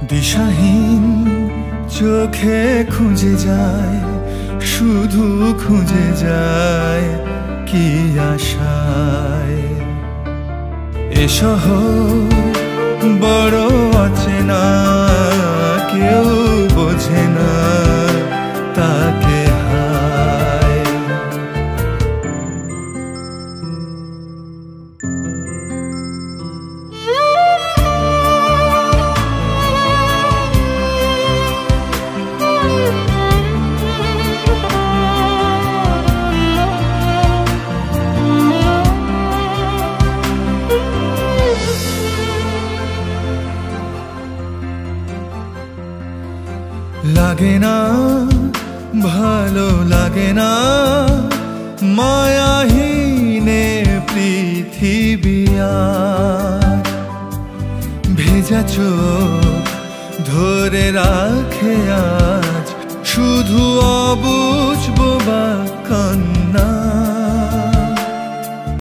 দিশাহীন চোখে খুঁজে যায়, শুধু খুঁজে যায় কি আশায়। এ শহর বড় অচেনা, কেউ বোঝে না তাকে হায়। লাগে না ভালো লাগে না মায়াহীনে পৃথিবী আর। ভেজা চোখ ধরে রাখে আজ শুধু অবুঝ বোবা কান্না।